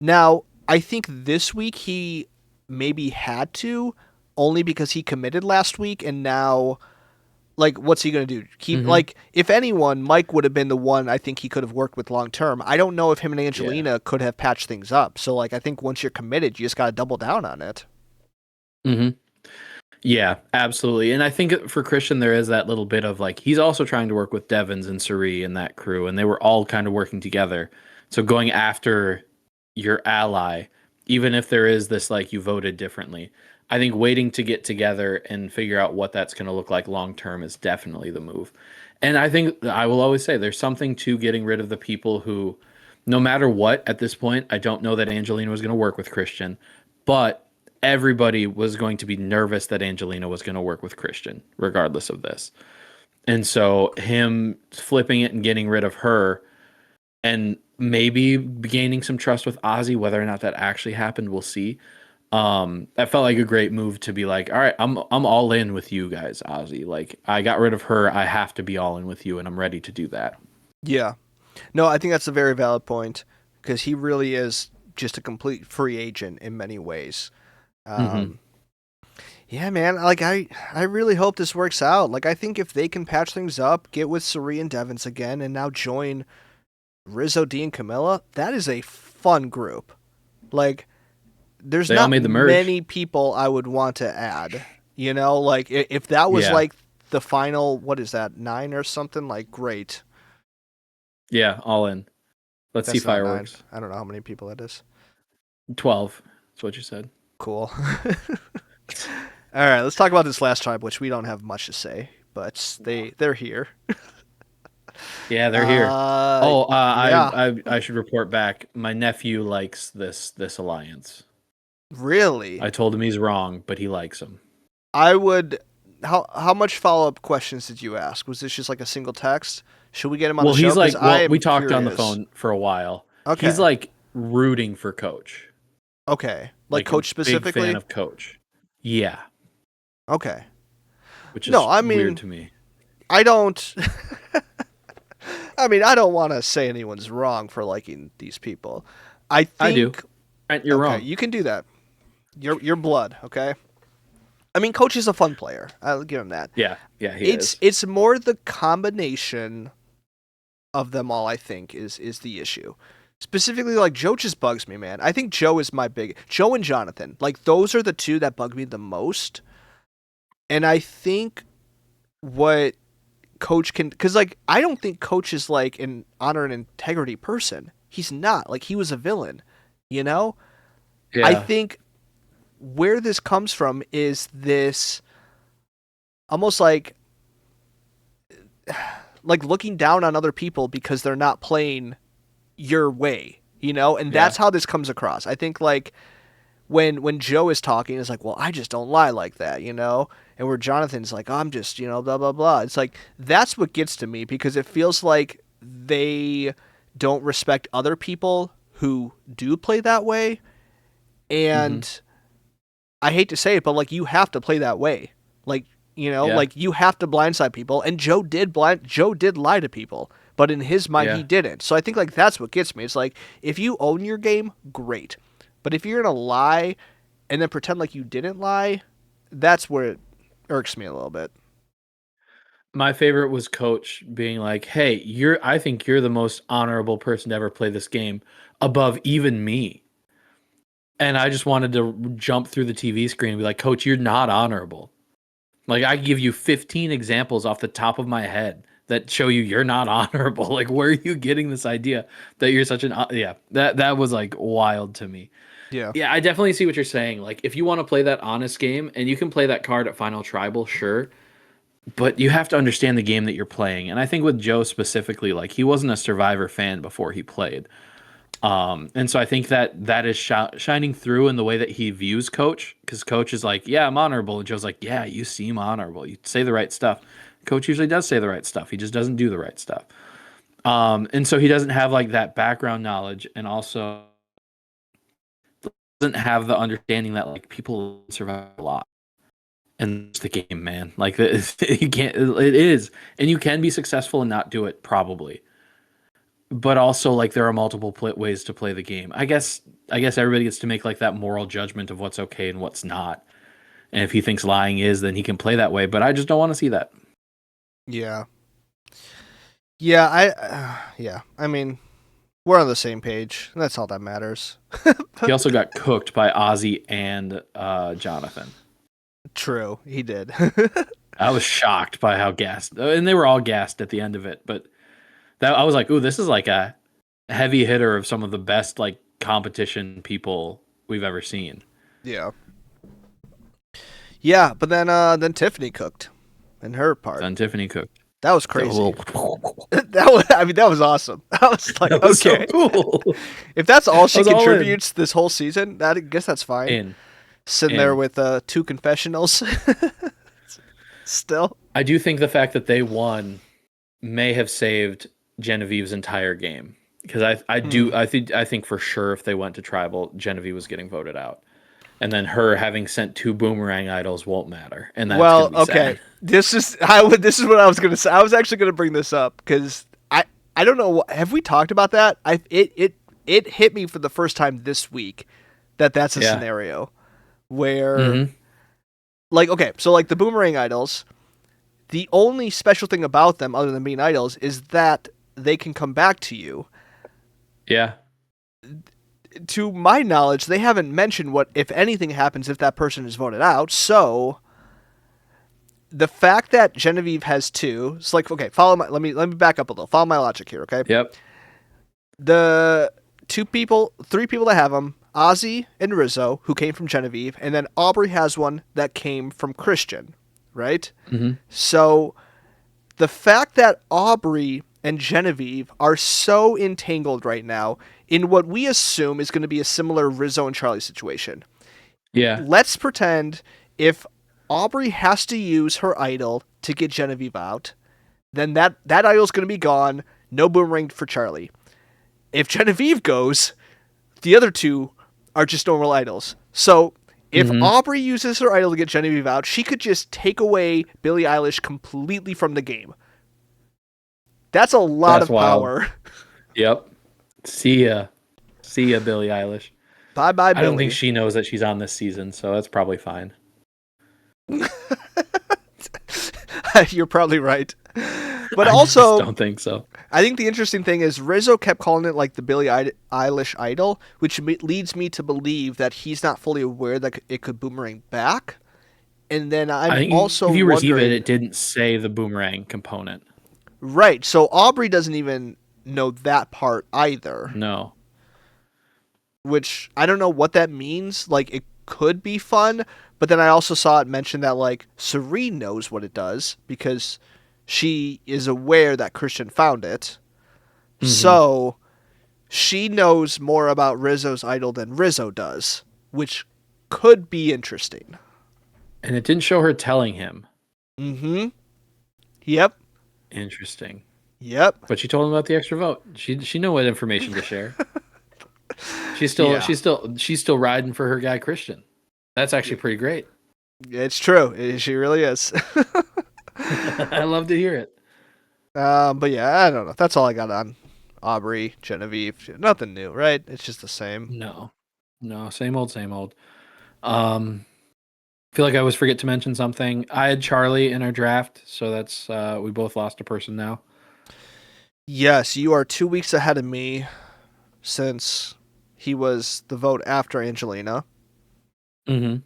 Now, I think this week he maybe had to only because he committed last week and now like what's he going to do? Keep hmm like if anyone, Mike would have been the one I think he could have worked with long term. I don't know if him and Yeah. Angelina could have patched things up. So like I think once you're committed, you just got to double down on it. hmm Yeah, absolutely. And I think for Christian, there is that little bit of like, he's also trying to work with Devons and Suri and that crew, and they were all kind of working together. So going after your ally, even if there is this like you voted differently, I think waiting to get together and figure out what that's going to look like long term is definitely the move. And I think I will always say there's something to getting rid of the people who no matter what, at this point, I don't know that Angelina was going to work with Christian, but everybody was going to be nervous that Angelina was going to work with Christian, regardless of this. And so him flipping it and getting rid of her and maybe gaining some trust with Ozzy, whether or not that actually happened, we'll see. That felt like a great move to be like, all right, I'm all in with you guys, Ozzy. Like, I got rid of her, I have to be all in with you, and I'm ready to do that. Yeah. No, I think that's a very valid point because he really is just a complete free agent in many ways. Yeah, man. Like I really hope this works out. Like I think if they can patch things up, get with Suri and Devins again, and now join Rizzo, D, and Camilla, that is a fun group. Like there's They all not made the merge. many people I would want to add. You know, like if that was Yeah. like the final, what is that, 9 or something? Like great. Yeah, all in. Let's see That's not 9. fireworks. I don't know how many people that is. 12. That's what you said. Cool. All right, let's talk about this last tribe, which we don't have much to say, but they're here. Yeah, they're here. Yeah. I should report back. My nephew likes this alliance. Really? I told him he's wrong, but he likes them. I would. How much follow-up questions did you ask? Was this just like a single text? Should we get him on Well, the show? he's like, 'Cause I am we talked on the curious. phone for a while. Okay. He's like rooting for Coach. Okay. Like a Coach Big specifically? fan of Coach. Yeah, Okay. which is No, I mean- weird to me. I don't. I mean, I don't want to say anyone's wrong for liking these people. I think. I do. Brent, you're Okay, wrong. you can do that. Your blood, okay? I mean, Coach is a fun player. I'll give him that. Yeah, he is. It's more the combination of them all, I think, is the issue. Specifically, like, Joe just bugs me, man. I think Joe is my big... Joe and Jonathan. Like, those are the two that bug me the most. And I think what Coach can... Because, like, I don't think Coach is, like, an honor and integrity person. He's not. Like, he was a villain, you know? Yeah. I think where this comes from is this almost like looking down on other people because they're not playing your way, you know? And that's how this comes across. I think like when Joe is talking, it's like, well, I just don't lie like that, you know? And where Jonathan's like, I'm just, you know, blah, blah, blah. It's like, that's what gets to me because it feels like they don't respect other people who do play that way. And I hate to say it, but like you have to play that way. Like, you know, like you have to blindside people. And Joe did lie to people, but in his mind he didn't. So I think like that's what gets me. It's like if you own your game, great. But if you're gonna lie and then pretend like you didn't lie, that's where it irks me a little bit. My favorite was Coach being like, "Hey, I think you're the most honorable person to ever play this game, above even me." And I just wanted to jump through the TV screen and be like, Coach, you're not honorable. Like, I give you 15 examples off the top of my head that show you're not honorable. Like, where are you getting this idea that you're such an... that was, like, wild to me. Yeah. Yeah, I definitely see what you're saying. Like, if you want to play that honest game, and you can play that card at Final Tribal, sure, but you have to understand the game that you're playing. And I think with Joe specifically, like, he wasn't a Survivor fan before he played. And so I think that is shining through in the way that he views Coach, because Coach is like, yeah, I'm honorable. And Joe's like, yeah, you seem honorable. You say the right stuff. Coach usually does say the right stuff. He just doesn't do the right stuff. And so he doesn't have like that background knowledge, and also doesn't have the understanding that like people survive a lot. And it's the game, man. Like you can't, it is, and you can be successful and not do it probably. But also, like, there are multiple ways to play the game. I guess everybody gets to make like that moral judgment of what's okay and what's not. And if he thinks lying is, then he can play that way. But I just don't want to see that. Yeah. Yeah, I mean, we're on the same page. That's all that matters. He also got cooked by Ozzy and Jonathan. True, he did. I was shocked by how gassed, and they were all gassed at the end of it. But I was like, ooh, this is like a heavy hitter of some of the best like competition people we've ever seen. Yeah. Yeah, but then Tiffany cooked in her part. Then Tiffany cooked. That was crazy. that was awesome. I was like, That was okay, so cool. if that's all she I was all in. contributes this whole season, I guess that's fine. In. Sitting there In. with 2 confessionals. Still, I do think the fact that they won may have saved Genevieve's entire game, because I think for sure if they went to tribal, Genevieve was getting voted out, and then her having sent 2 boomerang idols won't matter, and that's well, gonna be okay. sad. This is what I was gonna say. I was actually gonna bring this up because I don't know. Have we talked about that? It hit me for the first time this week that's a scenario where, like, okay, so like the boomerang idols, the only special thing about them other than being idols is that they can come back to you. Yeah. To my knowledge, they haven't mentioned what, if anything, happens if that person is voted out. So the fact that Genevieve has 2, it's like, okay, let me back up a little. Follow my logic here, okay? Yep. The 3 people that have them, Ozzy and Rizzo, who came from Genevieve, and then Aubrey has one that came from Christian, right? Mm-hmm. So the fact that Aubrey and Genevieve are so entangled right now in what we assume is going to be a similar Rizzo and Charlie situation. Yeah. Let's pretend if Aubrey has to use her idol to get Genevieve out, then that idol's going to be gone. No boomerang for Charlie. If Genevieve goes, the other 2 are just normal idols. So if Aubrey uses her idol to get Genevieve out, she could just take away Billie Eilish completely from the game. That's a lot of power. Yep. See ya, Billie Eilish. Bye, Billie. I don't think she knows that she's on this season, so that's probably fine. You're probably right. But I also, just don't think so. I think the interesting thing is Rizzo kept calling it like the Billie Eilish idol, which leads me to believe that he's not fully aware that it could boomerang back. And then I'm also if you receive wondering, it didn't say the boomerang component. Right, so Aubrey doesn't even know that part either. No. Which, I don't know what that means. Like, it could be fun, but then I also saw it mentioned that, like, Serene knows what it does because she is aware that Christian found it. So, she knows more about Rizzo's idol than Rizzo does, which could be interesting. And it didn't show her telling him. Yep. Interesting. Yep. But she told him about the extra vote. She knew what information to share. She's still riding for her guy Christian. That's actually pretty great. It's true. She really is. I love to hear it. But yeah, I don't know. That's all I got on Aubrey, Genevieve. Nothing new, right? It's just the same. No, same old, same old. I feel like I always forget to mention something. I had Charlie in our draft, so that's we both lost a person now. Yes, you are 2 weeks ahead of me since he was the vote after Angelina.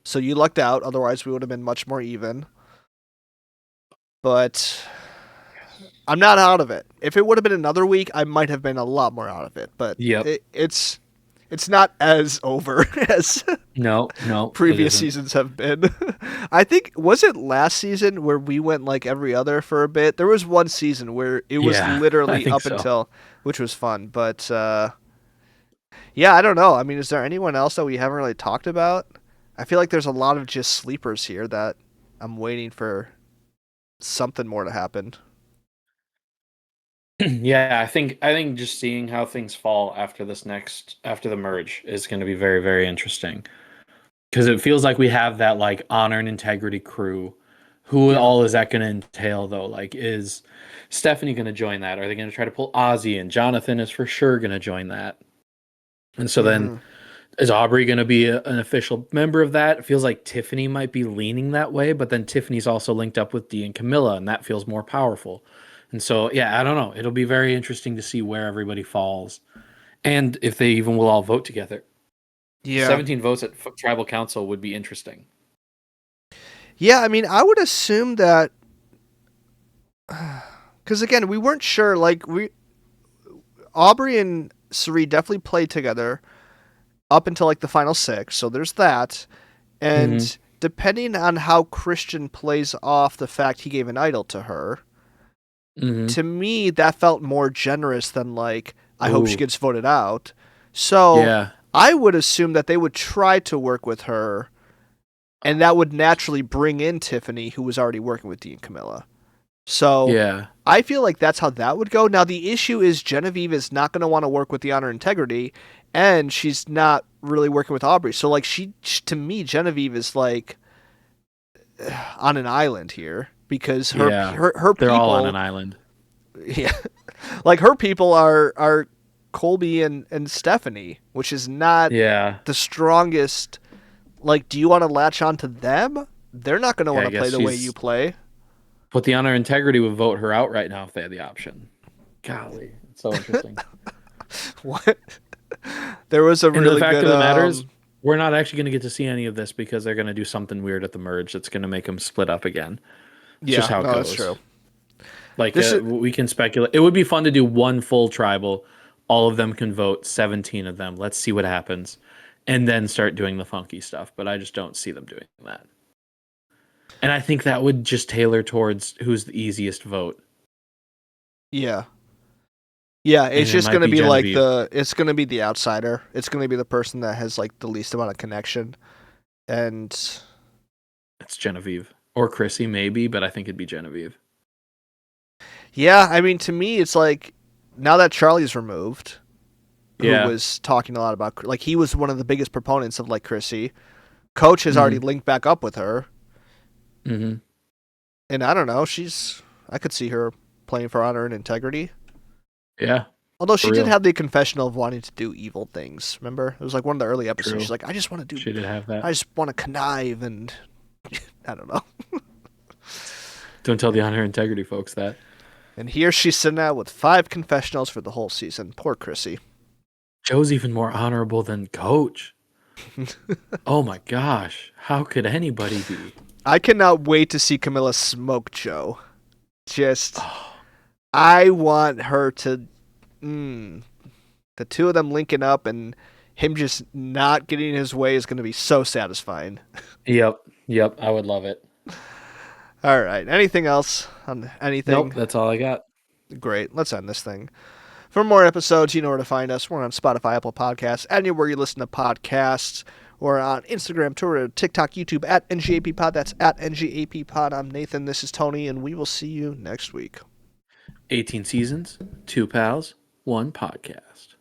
So you lucked out. Otherwise, we would have been much more even. But I'm not out of it. If it would have been another week, I might have been a lot more out of it. But it's not as over as no previous seasons have been. I think, was it last season where we went like every other for a bit? There was one season where it was literally up until, which was fun. But yeah, I don't know. I mean, is there anyone else that we haven't really talked about? I feel like there's a lot of just sleepers here that I'm waiting for something more to happen. Yeah, I think just seeing how things fall after the merge is going to be very, very interesting. Because it feels like we have that like honor and integrity crew. Who all is that going to entail though? Like, is Stephanie going to join that? Are they going to try to pull Ozzy in? Jonathan is for sure going to join that. And so then is Aubrey going to be an official member of that? It feels like Tiffany might be leaning that way, but then Tiffany's also linked up with Dee and Camilla, and that feels more powerful. And so, yeah, I don't know. It'll be very interesting to see where everybody falls and if they even will all vote together. Yeah. 17 votes at tribal council would be interesting. Yeah, I mean, I would assume that, because again, we weren't sure. Like, Aubrey and Suri definitely played together up until like the final 6, so there's that. And depending on how Christian plays off the fact he gave an idol to her, Mhm. to me, that felt more generous than like, I hope she Ooh. gets voted out. So Yeah. I would assume that they would try to work with her, and that would naturally bring in Tiffany, who was already working with Dean Camilla. So Yeah. I feel like that's how that would go. Now, the issue is Genevieve is not going to want to work with the Honor Integrity, and she's not really working with Aubrey. So, like, to me, Genevieve is like on an island here because her Yeah. her They're people, all on an island. yeah, like her people are Colby and Stephanie, which is not Yeah. the strongest. Like, do you want to latch on to them? They're not going to Yeah, want I to play guess the way she's- you play. But the Honor Integrity would vote her out right now if they had the option. Golly, it's so interesting. What? There was a And really the fact good. of the matter is, we're not actually going to get to see any of this because they're going to do something weird at the merge that's going to make them split up again. It's just how it goes. That's true. Like, This is- we can speculate. It would be fun to do one full tribal. All of them can vote, 17 of them. Let's see what happens. And then start doing the funky stuff. But I just don't see them doing that. And I think that would just tailor towards who's the easiest vote. Yeah. Yeah, it's it just might going to be be like Genevieve. it's going to be the outsider. It's going to be the person that has like the least amount of connection. And It's Genevieve. Or Chrissy, maybe, but I think it'd be Genevieve. yeah, I mean, to me, it's like now that Charlie's removed, Yeah. who was talking a lot about, like, he was one of the biggest proponents of like Chrissy. Coach has already linked back up with her. Mm-hmm. And I don't know, I could see her playing for Honor and Integrity. Yeah. Although she For did real. have the confessional of wanting to do evil things. Remember? It was like one of the early episodes. True. She's like, I just want to She do, did have that. I just want to connive and I don't know. Don't tell the Honor Integrity folks that. And here she's sitting out with 5 confessionals for the whole season. Poor Chrissy. Joe's even more honorable than Coach. Oh my gosh. How could anybody be? I cannot wait to see Camilla smoke Joe. Just, I want her to, the two of them linking up and him just not getting his way is going to be so satisfying. Yep. I would love it. All right. Anything else on anything? Nope, that's all I got. Great. Let's end this thing. For more episodes, you know where to find us. We're on Spotify, Apple Podcasts, anywhere you listen to podcasts. We're on Instagram, Twitter, TikTok, YouTube, at NGAPPod. That's at NGAPPod. I'm Nathan. This is Tony, and we will see you next week. 18 seasons, 2 pals, 1 podcast.